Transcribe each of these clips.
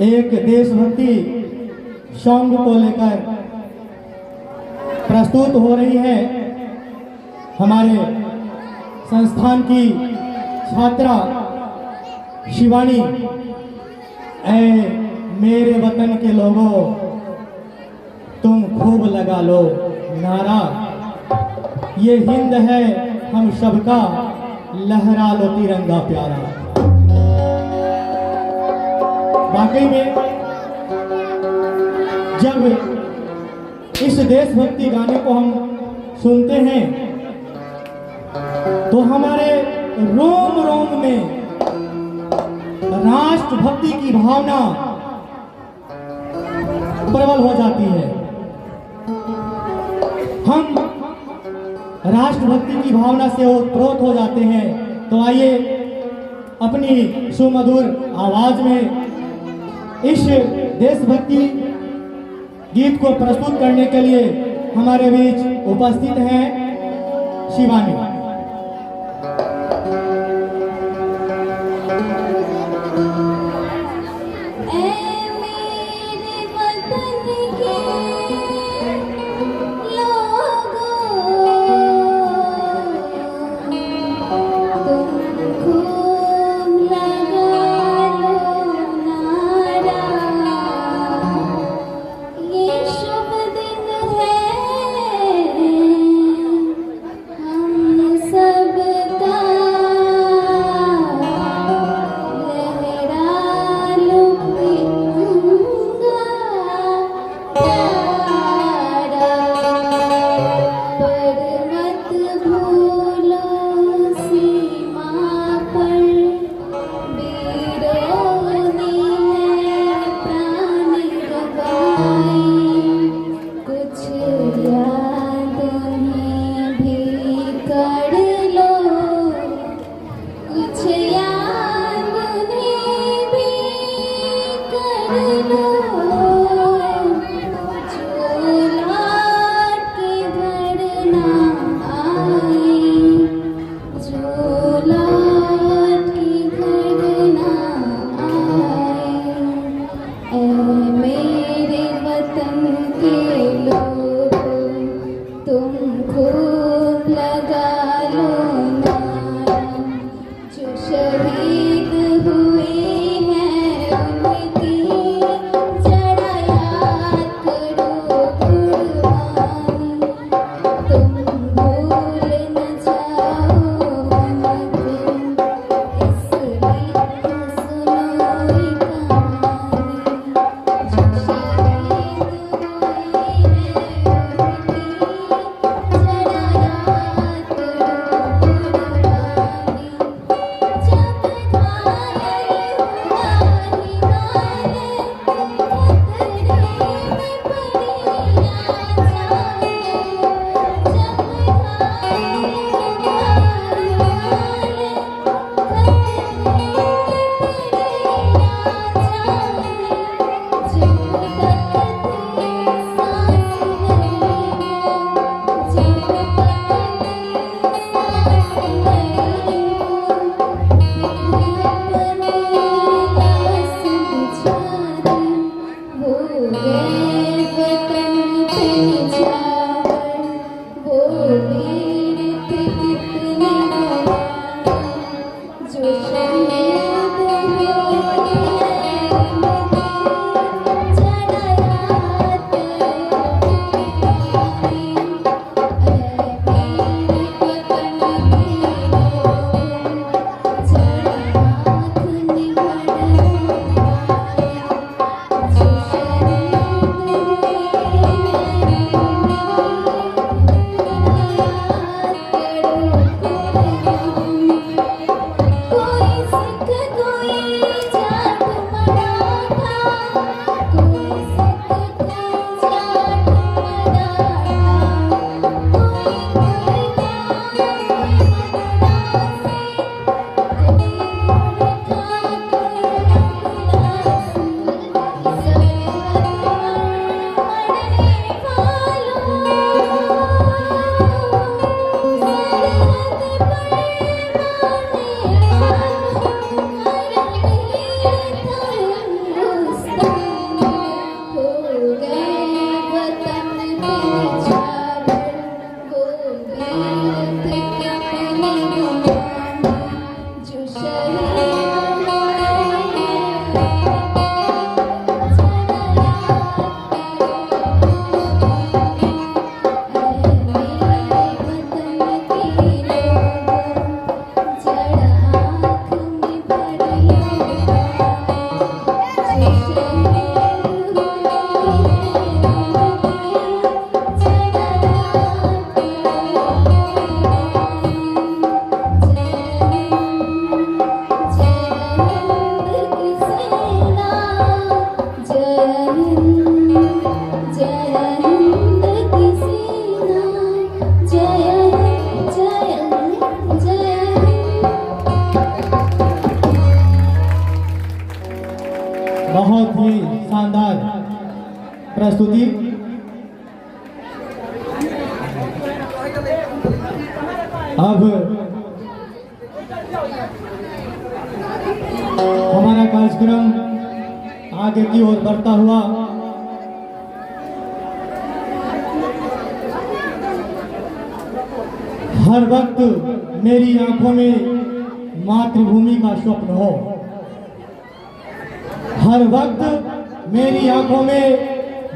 एक देशभक्ति सॉन्ग को लेकर प्रस्तुत हो रही है हमारे संस्थान की छात्रा शिवानी। ऐ मेरे वतन के लोगों, तुम खूब लगा लो नारा, ये हिंद है हम सबका, लहरा लो तिरंगा प्यारा। वाकई में जब इस देशभक्ति गाने को हम सुनते हैं तो हमारे रोम रोम में राष्ट्रभक्ति की भावना प्रबल हो जाती है। हम राष्ट्रभक्ति की भावना से ओतप्रोत हो जाते हैं। तो आइए अपनी सुमधुर आवाज में इस देशभक्ति गीत को प्रस्तुत करने के लिए हमारे बीच उपस्थित हैं शिवानी। प्रस्तुति। अब हमारा कार्यक्रम आगे की ओर बढ़ता हुआ हर वक्त मेरी आंखों में मातृभूमि का स्वप्न हो, हर वक्त मेरी आंखों में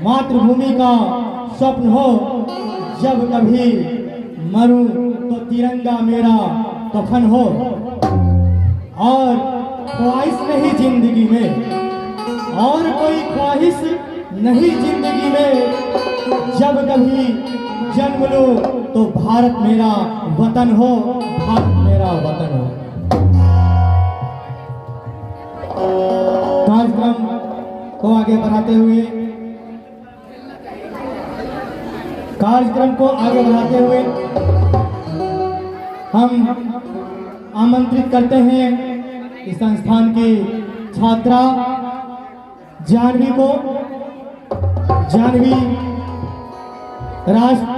मातृभूमि का स्वप्न हो। जब कभी मरूं तो तिरंगा मेरा कफन हो, और ख्वाहिश नहीं जिंदगी में, और कोई ख्वाहिश नहीं जिंदगी में। जब कभी जन्म लूं तो भारत मेरा वतन हो, भारत मेरा वतन हो। कार्यक्रम को आगे बढ़ाते हुए हम आमंत्रित करते हैं इस संस्थान की छात्रा जानवी को। जानवी राष्ट्र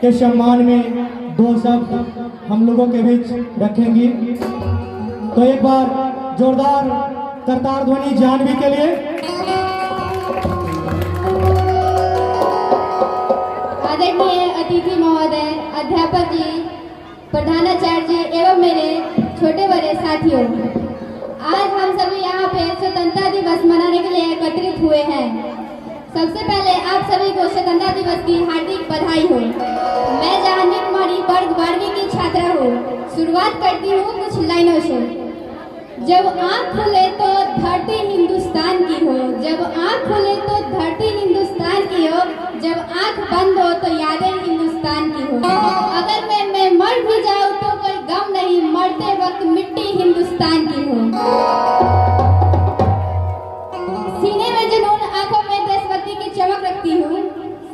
के सम्मान में 2 शब्द हम लोगों के बीच रखेंगी। तो एक बार जोरदार करतार ध्वनि जानवी के लिए। आदरणीय अतिथि महोदय, अध्यापक जी, प्रधानाचार्य जी एवं मेरे छोटे बड़े साथियों, आज हम सभी यहाँ पे स्वतंत्रता दिवस मनाने के लिए एकत्रित हुए हैं। सबसे पहले आप सभी को स्वतंत्रता दिवस की हार्दिक बधाई हो। मैं जाह्नवी कुमारी वर्ग 12वीं की छात्रा हूँ। शुरुआत करती हूँ कुछ लाइनों से। जब आँख खुले तो धरती हिंदुस्तान की हो, जब आँख खुले तो धरती हिंदुस्तान की हो, जब आँख बंद हो तो यादें हिंदुस्तान की हो। अगर मैं मर भी जाऊँ तो कोई गम नहीं, मरते वक्त मिट्टी हिंदुस्तान की हो। सीने में जुनून, आंखों में देशभक्ति की चमक रखती हूँ।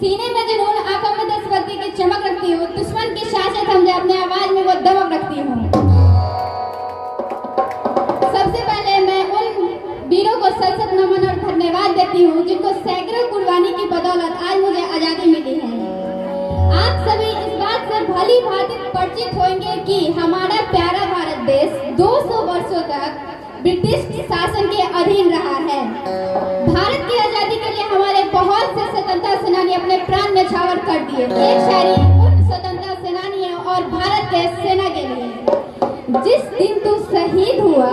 सीने में जुनून, आंखों में देशभक्ति की चमक रखती हूँ। दुश्मन की सांसें थम अपने आवाज में वो दमक रखती हूँ। सबसे पहले मैं उन वीरों को सशक्त नमन और धन्यवाद देती हूँ जिनको सैकड़ों कुर्बानी की बदौलत आज मुझे आजादी मिली है। आप सभी इस बात से भली भांति परिचित होंगे कि हमारा प्यारा भारत देश 200 वर्षों तक ब्रिटिश शासन के अधीन रहा है। भारत की आजादी के लिए हमारे बहुत से स्वतंत्रता सेनानी अपने प्राण न्यौछावर कर दिए। एक शायरी उन स्वतंत्रता सेनानियों और भारत के सेना के लिए। जिस दिन तू शहीद हुआ,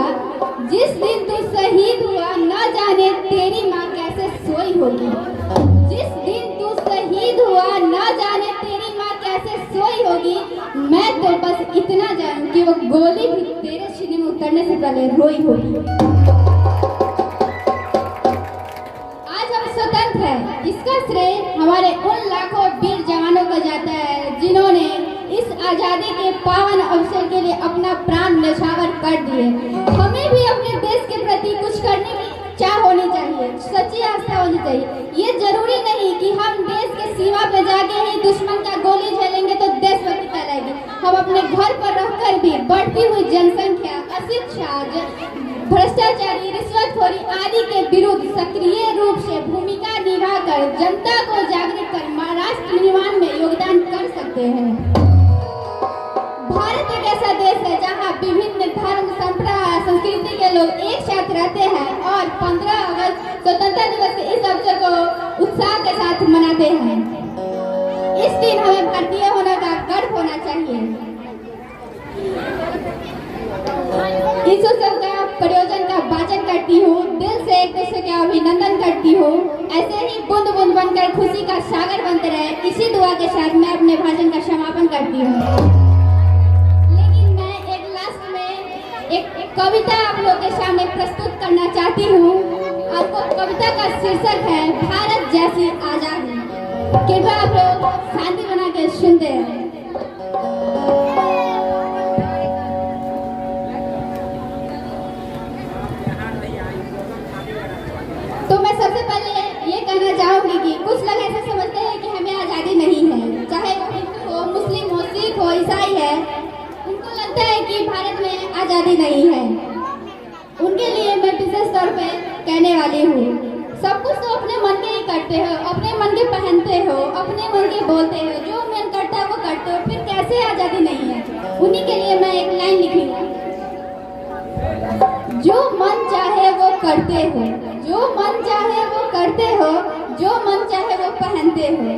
जिस दिन तू शहीद हुआ, न जाने तेरी माँ कैसे सोई होगी। जिस दिन तू शहीद हुआ, न जाने तेरी माँ कैसे सोई होगी। मैं तो बस इतना जानूं कि वो गोली भी तेरे सीने में उतरने से पहले रोई होगी। आज हम स्वतंत्र हैं, इसका श्रेय हमारे उन लाखों वीर जवानों को जाता है जिन्होंने इस आजादी के पावन अवसर के लिए अपना प्राण न्यौछावर कर दिए। हमें भी अपने देश के प्रति कुछ करने की चाह होनी चाहिए, सच्ची आस्था होनी चाहिए। ये जरूरी नहीं कि हम देश के सीमा पे जाके ही दुश्मन का गोली झेलेंगे तो देशभक्ति फैलाएगी। हम अपने घर पर रहकर भी बढ़ती हुई जनसंख्या, अशिक्षा, भ्रष्टाचारी, रिश्वतखोरी आदि के विरुद्ध सक्रिय रूप से भूमिका निभाकर जनता को जागृत कर महाराष्ट्र निर्माण में योगदान कर सकते हैं। भारत एक ऐसा देश है जहाँ विभिन्न धर्म, संप्रदाय, संस्कृति के लोग एक साथ रहते हैं और 15 अगस्त स्वतंत्रता दिवस के इस अवसर को उत्साह के साथ मनाते हैं। इस दिन हमें भारतीय होने का गर्व होना चाहिए। इस उत्सव का प्रयोजन का वाचन करती हूँ, दिल से एक दूसरे का अभिनंदन करती हूँ। ऐसे ही बूंद बूंद बनकर खुशी का सागर बनते रहे, इसी दुआ के साथ मैं अपने भाषण का समापन करती हूँ। एक कविता आप लोगों के सामने प्रस्तुत करना चाहती हूँ और वो कविता का शीर्षक है भारत जैसी आजादी। कृपया आप लोग शांति बना के सुनते हैं। तो मैं सबसे पहले ये कहना चाहूंगी कि कुछ लोग ऐसा समझते हैं कि हमें आजादी नहीं है, चाहे वो हिंदू हो, मुस्लिम हो, सिख हो, ईसाई है, उनको लगता है कि भारत में आजादी नहीं है। उनके लिए मैं विशेष तौर पे कहने वाली हूँ, सब कुछ तो अपने मन के ही करते हो, अपने मन के पहनते हो, अपने मन के बोलते हो, जो मन करता है वो करते हो, फिर कैसे आज़ादी नहीं है? उन्हीं के लिए मैं एक लाइन लिखी हूँ, जो मन चाहे वो करते हो, जो मन चाहे वो करते हो, जो मन चाहे वो पहनते हो,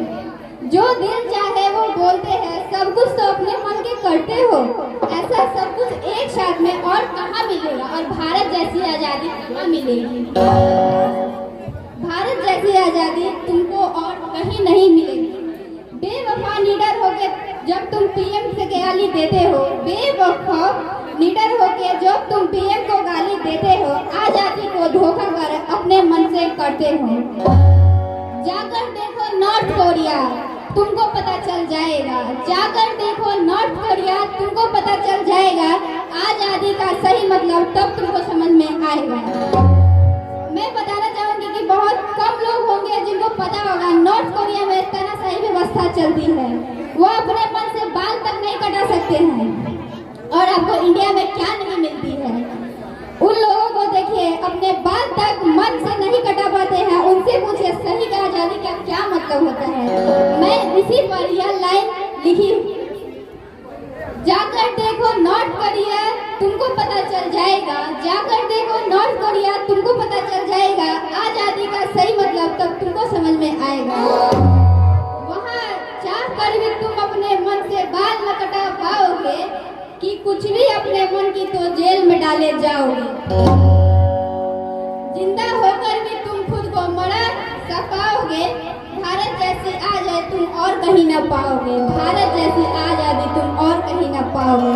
जो दिल चाहे वो बोलते हैं, सब कुछ तो अपने मन के करते हो। ऐसा सब कुछ एक साथ में और कहाँ मिलेगा? और भारत जैसी आज़ादी कहाँ मिलेगी? भारत जैसी आज़ादी तुमको और कहीं नहीं मिलेगी। बेवफा निडर होके जब तुम पीएम से गाली देते हो, बेवफा निडर होके जब तुम पीएम को गाली देते हो, आज़ादी को धोखा कर अपने मन से करते हो। जाकर देखो नॉर्थ कोरिया, तुमको पता चल जाएगा। जाकर देखो नॉर्थ कोरिया, तुमको पता चल जाएगा आज़ादी का सही मतलब, तब तुमको समझ में आएगा। मैं बताना चाहूँगी कि बहुत कम लोग होंगे जिनको पता होगा नॉर्थ कोरिया में तानाशाही व्यवस्था चलती है। वो अपने मन से बाल तक नहीं कटा सकते हैं, और आपको इंडिया में क्या नहीं मिलती है। उन लोगों को देखिए, अपने बाल तक मन से नहीं कटा पाते हैं, उनसे पूछिए सही का आज़ादी का क्या मतलब होता है। मैं इसी पर यह लाइन लिखी, जाकर देखो नॉर्थ कोरिया, तुमको पता चल जाएगा। जाकर देखो नॉर्थ कोरिया, तुमको पता चल जाएगा आज़ादी का सही मतलब, तब तुमको समझ में आएगा। वहाँ चाह कर भी तुम अपने मन से बाल न कटा पाओगे कि कुछ भी अपने मन की तो जेल में डाले जाओगे। जिंदा होकर भी तुम खुद को मरा पाओगे। भारत जैसी आज़ादी तुम और कहीं ना पाओगे। भारत जैसी आज़ादी तुम और कहीं ना पाओगे।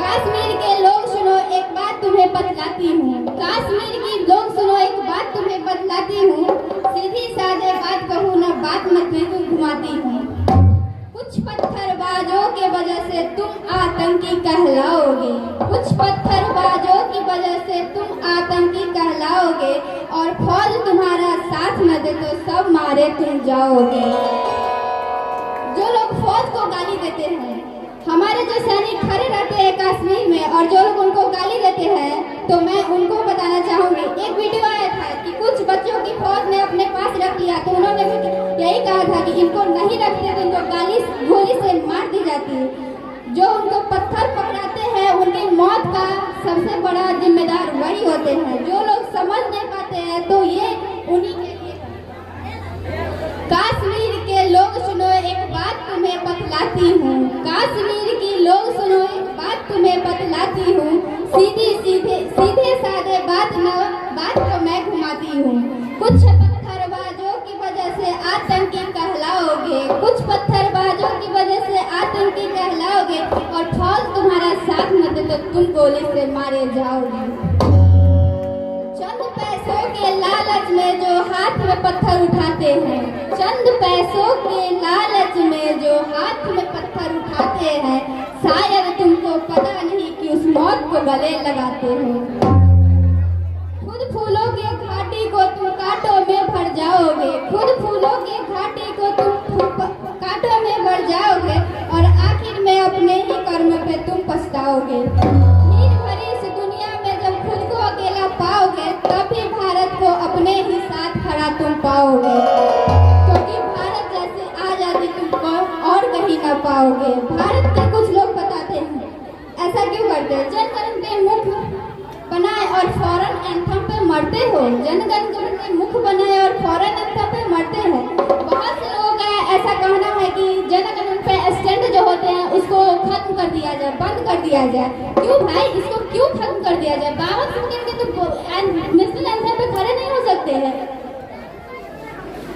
कश्मीर के लोग सुनो, एक बात तुम्हें बतलाती हूँ। कश्मीर की लोग सुनो, एक बात तुम्हें बतलाती हूँ। सीधी सादे बात कहूँ ना, बात मत में घुमाती हूँ। कुछ पत्थरबाजों के वजह से तुम आतंकी कहलाओगे। कुछ पत्थरबाजों की वजह से तुम आतंकी कहलाओगे, और फौज तुम्हारा साथ न दे तो सब मारे तुम जाओगे। जो लोग फौज को गाली देते हैं, हमारे जो सैनिक खड़े रहते हैं कश्मीर में, और जो लोग उनको गाली देते हैं, तो मैं उनको बताना चाहूँगी। एक वीडियो आया था कि कुछ बच्चों की फौज ने अपने पास रख लिया, तो उन्होंने यही कहा था कि इनको नहीं रखते तो इनको गोली से मार दी जाती। जो उनको पत्थर पकड़ाते हैं, उनकी मौत का सबसे बड़ा जिम्मेदार वही होते हैं। जो लोग समझ नहीं पाते हैं, तो ये उन्हीं के लिए। कश्मीर के लोग सुनो, एक बात तुम्हें बतलाती हूँ। कश्मीर की लोग सुनो, एक बात तुम्हें बतलाती हूँ। सीधे सादे बात को मैं घुमाती हूँ। कुछ पत्थरबाजों की वजह से आतंकी कहलाओगे। कुछ पत्थरबाजों की वजह से आतंकी कहलाओगे, और फौज तुम्हारा साथ न दे तो तुम गोली से मारे जाओगे। चंद पैसों के लालच में जो हाथ में पत्थर उठाते हैं, चंद पैसों के लालच में जो हाथ में पत्थर उठाते हैं, शायद तुमको पता नहीं कि उस मौत को गले लगाते हो। खुद फूलों के घाटी को तुम कांटों में भर जाओगे। खुद फूलों के घाटी को तुम कांटों में भर जाओगे, और आखिर में अपने ही कर्म पे तुम पछताओगे। भीड़ भरी इस दुनिया में जब खुद को अकेला पाओगे, तभी भारत को अपने ही साथ खड़ा तुम पाओगे। क्योंकि भारत जैसी आज़ादी तुमको और कहीं ना पाओगे। भारत के कुछ लोग बताते हैं ऐसा क्यों करते हैं? जनगण के मुख बनाए और फौरन एंथम पे मरते हो। जनगण के मुख बनाए और फौरन एंथम पे मरते हैं। बहुत से लोगों का ऐसा कहना है कि जनगण पे स्टैंड जो होते हैं उसको खत्म कर दिया जाए, बंद कर दिया जाए। क्यों भाई, इसको क्यों खत्म कर दिया जाए? 52 सेकंड के तो नेशनल एंथम पे खड़े नहीं हो सकते हैं।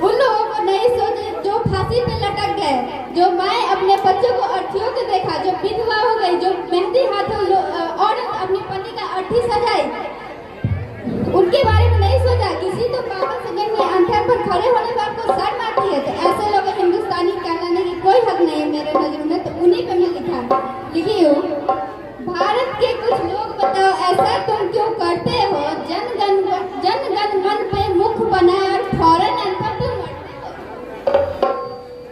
उन लोगों को नहीं सोचे जो फांसी पे लटक गए, जो माए अपने बच्चों को अर्थियों के देखा, जो विधवा हो गई, जो मेहंदी हाथों औरत अपने पति का अर्थी सजाई, उनके बारे में नहीं सोचा। किसी तो 52 सेकंड में अंधेर पर खड़े होने पर आपको शर्म आती है, तो ऐसे लोग हिंदुस्तानी कहलाने की कोई हक नहीं है मेरे नजर में। तो उन्हीं पे मैं लिखी हूँ। भारत के कुछ लोग बताओ ऐसा तुम क्यों करते हो? जनगण मन पे मुख बनाए और फौरन एंथम पे मरते हो।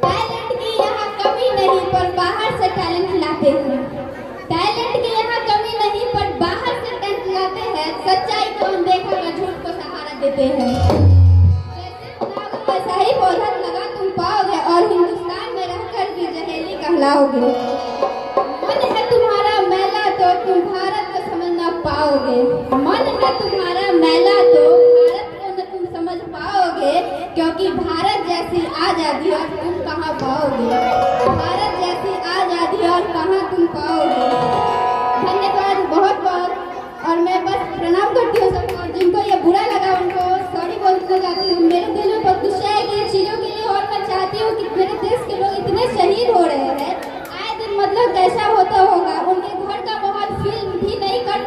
टैलेंट की यहाँ कमी नहीं, पर बाहर से टैलेंट लाते हैं। टैलेंट की यहाँ कमी नहीं, पर बाहर से टैलेंट लाते हैं। सच्चाई को अनदेखा कर झूठ को सहारा देते हैं। दिखलाओगे। मन है तुम्हारा मैला तो तुम भारत को समझ ना पाओगे। मन है तुम्हारा मैला तो भारत को न तुम समझ पाओगे, क्योंकि भारत जैसी आजादी और तुम कहाँ पाओगे। भारत जैसी आजादी और कहाँ तुम पाओगे। धन्यवाद बहुत बहुत। और मैं बस प्रणाम करती हूँ सबको, और जिनको ये बुरा लगा उनको सॉरी बोलना चाहती हूँ। मेरे दिल में बहुत गुस्सा है कि चीज़ों के लिए, और मैं चाहती हूँ कि मेरे देश के लोग इतने शहीद हो रहे हैं आए दिन, मतलब कैसा होता होगा। उनके घर का माहौल फील भी नहीं कर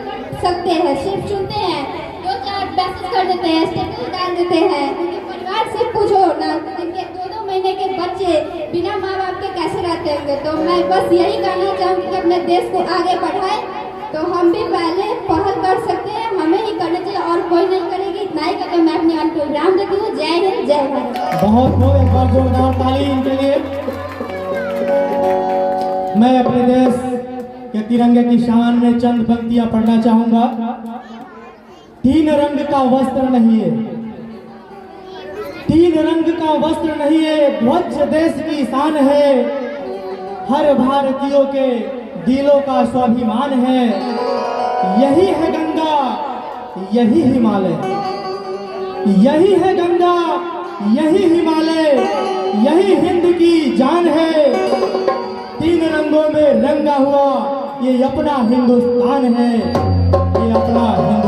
सकते हैं, सिर्फ सुनते हैं, 2-4 मैसेज कर देते हैं, स्टेटस डाल देते हैं। उनके परिवार से पूछो ना, जिनके 2-2 महीने के बच्चे बिना माँ बाप के कैसे रहते होंगे। तो मैं बस यही कहना चाहूँगी कि अपने देश को आगे बढ़ाएं, तो हम भी पहले पहल कर सकते हैं, हमें ही करना चाहिए और कोई नहीं करेगी। इतना ही करके मैं अपने आप को विराम देती हूँ। जय हिंद, जय भारत। बहुत बहुत एक बार जोरदार ताली इनके लिए। मैं अपने देश के तिरंगे की शान में चंद पंक्तियां पढ़ना चाहूंगा। 3 रंग का वस्त्र नहीं है, 3 रंग का वस्त्र नहीं है, ध्वज देश की शान है, हर भारतीयों के दिलों का स्वाभिमान है। यही है गंगा, यही हिमालय, यही है गंगा, यही हिमालय, यही हिंद की जान है। 3 रंगों में रंगा हुआ ये अपना हिंदुस्तान है, ये अपना हिंदुस्तान।